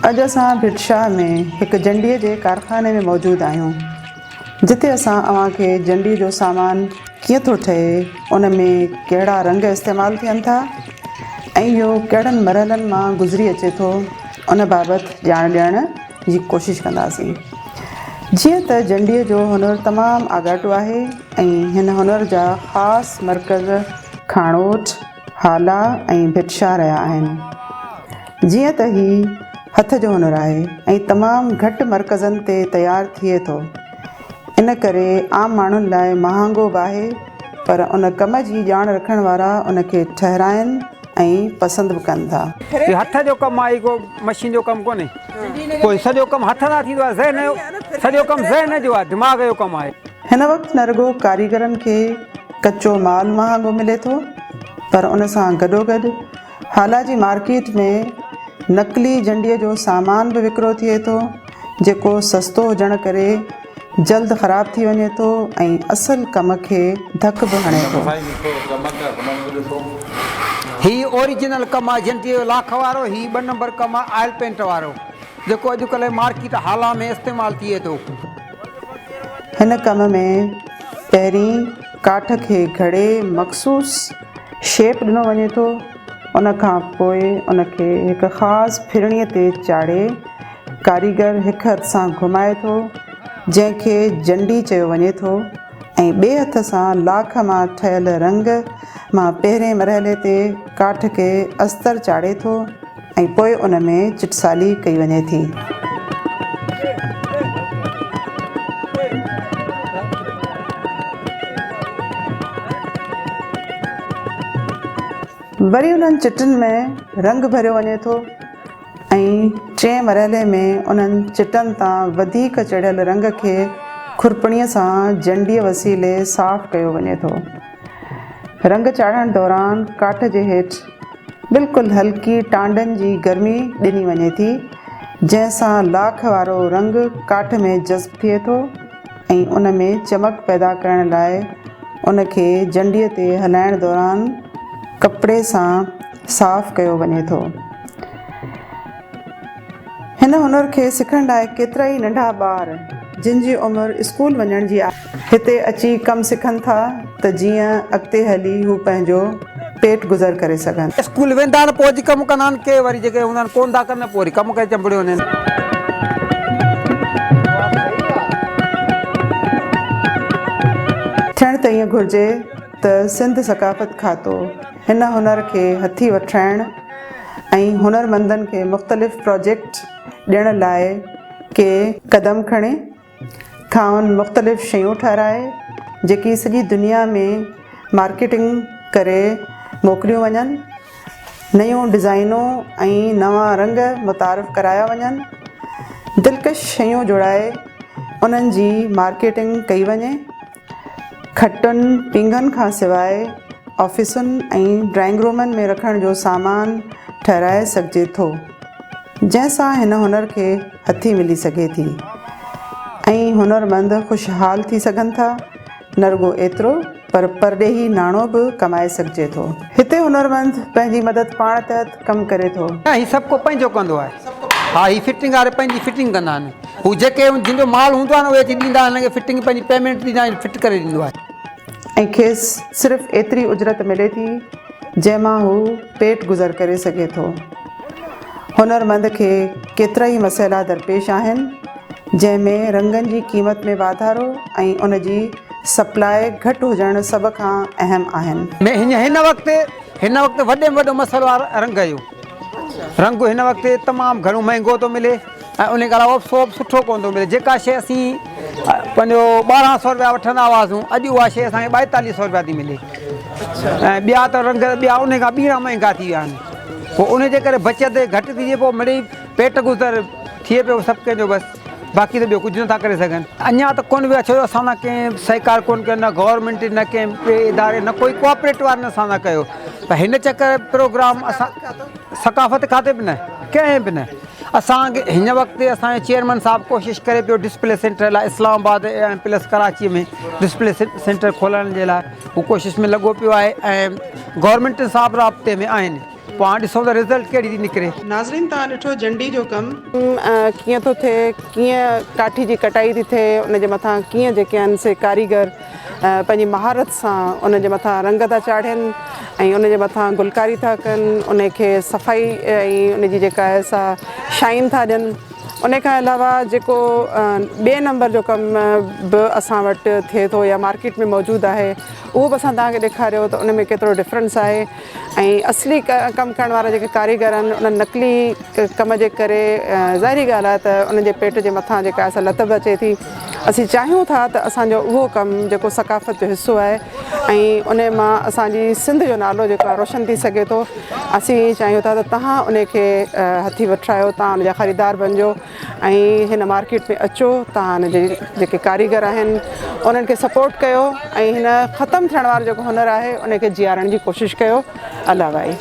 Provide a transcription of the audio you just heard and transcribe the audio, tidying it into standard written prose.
अॼु असां भिटशाह में हिकु जंडीअ जे कारखाने में मौजूदु आहियूं, जिते असां अव्हांखे जंडी जो सामान कीअं थो ठहे, उन में कहिड़ा रंग इस्तेमालु थियनि था ऐं इहो कहिड़नि मरहलनि मां गुज़री अचे थो, उन बाबति ॼाण ॾियण जी कोशिशि कंदासीं। जीअं त जंडीअ जो हुनुरु तमामु आगाटो आहे ऐं हिन हुनुर जा ख़ासि मर्कज़ खाणोट, हाला ऐं भिटशाह रहिया आहिनि। जीअं त ही हथ जो हुनुरु आहे ऐं तमामु घटि मर्कज़नि ते तयारु थिए थो, इन करे आम माण्हुनि लाइ महांगो बि आहे, पर उन कम जी ॼाण रखण वारा उनखे ठहिराइनि ऐं पसंदि बि कनि था। हथ जो कमु आहे, को मशीन जो कमु कोन्हे, कोई सॼो कमु हथ सां थींदो आहे, ज़हन जो सॼो कमु ज़हन जो आहे, दिमाग़ जो कमु आहे। हिन वक़्तु न रुॻो कारीगरनि खे कचो माल महांगो मिले थो, पर उन सां गॾोगॾु हाला जी मार्केट में नकली जंडीअ जो सामान बि विकिरो थिए थो, जेको सस्तो हुजण करे जल्द ख़राब थी वञे थो ऐं असल कम खे धक बि हणे थो। ही ओरिजिनल कमु आहे जंडीअ जो लाख वारो, ही 2 नंबर कमु आहे ऑयल पेंट वारो, जेको अॼुकल्ह मार्केट हाला में इस्तेमालु थिए थो। हिन कम में पहिरीं काठ खे घड़े मख़सूस शेप ॾिनो वञे थो, उन खां पोइ उनखे हिकु ख़ासि फिरणीअ ते चाढ़े कारीगर हिकु हथ सां घुमाए थो, जंहिंखे जंडी चयो वञे थो, ऐं ॿिए हथ सां लाख मां ठहियल रंग मां पहिरें मरहले ते काठ खे अस्तर चाढ़े थो ऐं पोइ उन में चिटसाली कई वञे थी। वरी उन्हनि चिटनि में रंग भरियो वञे थो ऐं 3 मरहले में उन्हनि चिटनि तां वधीक चढ़ियल रंग खे खुरपणीअ सां जंडीअ वसीले साफ़ कयो वञे थो। रंग चाढ़ण दौरान काठ जे हेठि बिल्कुलु हल्की टांडनि जी गर्मी ॾिनी वञे थी, जंहिंसां लाख वारो रंग काठ में जज़्ब थिए थो ऐं उन में चमक पैदा करण लाइ उनखे जंडीअ ते हलाइण दौरान कपिड़े सां साफ़ कयो वञे थो। हिन हुनुर खे सिखण लाइ केतिरा ई नंढा ॿार जिन जी उमिरि स्कूल वञण जी आहे, हिते अची कमु सिखनि था त जीअं अॻिते हली हू पंहिंजो पेट गुज़र करे सघनि। स्कूल वेंदा आहिनि, पोइ अची कमु कंदा आहिनि, के वरी जेके हूंदा आहिनि कोन था कनि, पोइ वरी कमु करे चंबड़ियो वञनि। थियण त ईअं घुरिजे त सिंध सकाफ़त खातो हिन हुनर खे हथी वठाइण ऐं हुनरमंदनि खे मुख़्तलिफ़ प्रोजेक्ट ॾियण लाइ के क़दम खणे, खाउनि मुख़्तलिफ़ शयूं ठाराए जेकी सॼी दुनिया में मार्केटिंग करे मोकिलियूं वञनि, नयूं डिज़ाइनूं ऐं नवां रंग मुतारिफ़ कराया वञनि, दिलकश शयूं जोड़ाए उन्हनि जी मार्केटिंग कई वञे। खटनि पींघनि खां सवाइ ऑफिसुनि ऐं ड्राइंग रूमनि में रखण जो सामान ठहिराए सघिजे थो, जंहिंसां हिन हुनर खे हथी मिली सघे थी ऐं हुनरमंद ख़ुशहाल थी सघनि था। न रुॻो एतिरो, पर परॾेही नाणो बि कमाए सघिजे थो। हिते हुनरमंद पंहिंजी मदद पाण तहत कमु करे थो। ही सभु को पंहिंजो कंदो आहे। हा, ही फिटिंग वारे पंहिंजी फिटिंग कंदा आहिनि, हू जेके जिन जो माल हूंदो आहे न उहे अची ॾींदा आहिनि, फिटिंग पंहिंजी पेमेंट ॾींदा आहिनि, फिट करे ॾींदो आहे ऐं खेसि सिर्फ़ु एतिरी उजरत मिले थी जंहिंमां हू पेट गुज़र करे सघे थो। हुनरमंद खे केतिरा ई मसइला दरपेश आहिनि, जंहिंमें रंगनि जी क़ीमत में वाधारो ऐं उन जी सप्लाई घटि हुजणु सभ खां अहम आहिनि। हिन वक़्तु वॾे में वॾो मसइलो आहे रंग जो। रंग हिन वक़्तु तमामु घणो महांगो थो मिले ऐं उन खां अलावा सोप सुठो कोन थो मिले। जेका शइ असीं पंहिंजो 1200 रुपया वठंदा हुआसीं, अॼु उहा शइ असांखे 4200 रुपया थी मिले ऐं ॿिया त रंग ॿिया उन खां ॿीहर महांगा थी विया आहिनि। पोइ उनजे करे बचति घटि थी थिए, पोइ मिड़ई पेट गुज़र थिए पियो सभु कंहिंजो, बसि बाक़ी त ॿियो कुझु नथा करे सघनि। अञा त कोन विया, छो जो असां न कंहिं सहकार कोन कयो, न गवर्नमेंट, न कंहिं इदारे, न कोई कोऑपरेटिव वारनि असां न कयो। त हिन चकर प्रोग्राम असां सकाफ़त खाते बि न, कंहिं बि न। असांखे हिन वक़्तु असांजे चेयरमैन साहिबु कोशिशि करे पियो डिस्प्ले सेंटर लाइ इस्लामाबाद ऐं प्लस कराची में डिस्प्ले सेंटर खोलण जे लाइ, हू कोशिशि में लॻो पियो आहे ऐं गवर्नमेंट सां बि राब्ते में आहिनि। पोइ हाणे ॾिसूं था रिज़ल्ट कहिड़ी थी निकिरे। नाज़रीन, तव्हां ॾिठो झंडी जो कमु कीअं थो थिए, कीअं काठी जी कटाई थी थिए, उनजे मथां कीअं जेके आहिनि से कारीगर पंहिंजी महारत सां उनजे मथां रंग था चाढ़ियनि ऐं उनजे मथां गुलकारी था कनि, उनखे सफ़ाई ऐं उनजी जेका आहे सा शाइन था ॾियनि। उन खां अलावा जेको ॿिए नंबर जो कमु बि असां वटि थिए थो या मार्केट में मौजूदु आहे, उहो बि असां तव्हांखे ॾेखारियो त उन में केतिरो डिफरेंस आहे। ऐं असली कमु करण वारा जेके कारीगर आहिनि उन नकली कम जे करे ज़ाहिरी ॻाल्हि आहे त उन्हनि जे पेट जे मथां जेका असां लत बि अचे थी। असीं चाहियूं था त असांजो उहो कमु जेको सकाफ़त जो हिसो आहे ऐं उन मां असांजी सिंध जो नालो जेको आहे रोशन थी सघे थो। असीं चाहियूं था त तव्हां उनखे हथी वठायो, तव्हां उनजा ख़रीदार बणिजो ऐं हिन मार्केट में अचो, तव्हां हुनजे जेके कारीगर आहिनि उन्हनि खे सपोर्ट कयो ऐं हिन ख़तमु थियण वारो जेको हुनरु आहे उनखे जीआरण जी कोशिशि कयो। अल्लाह भाई।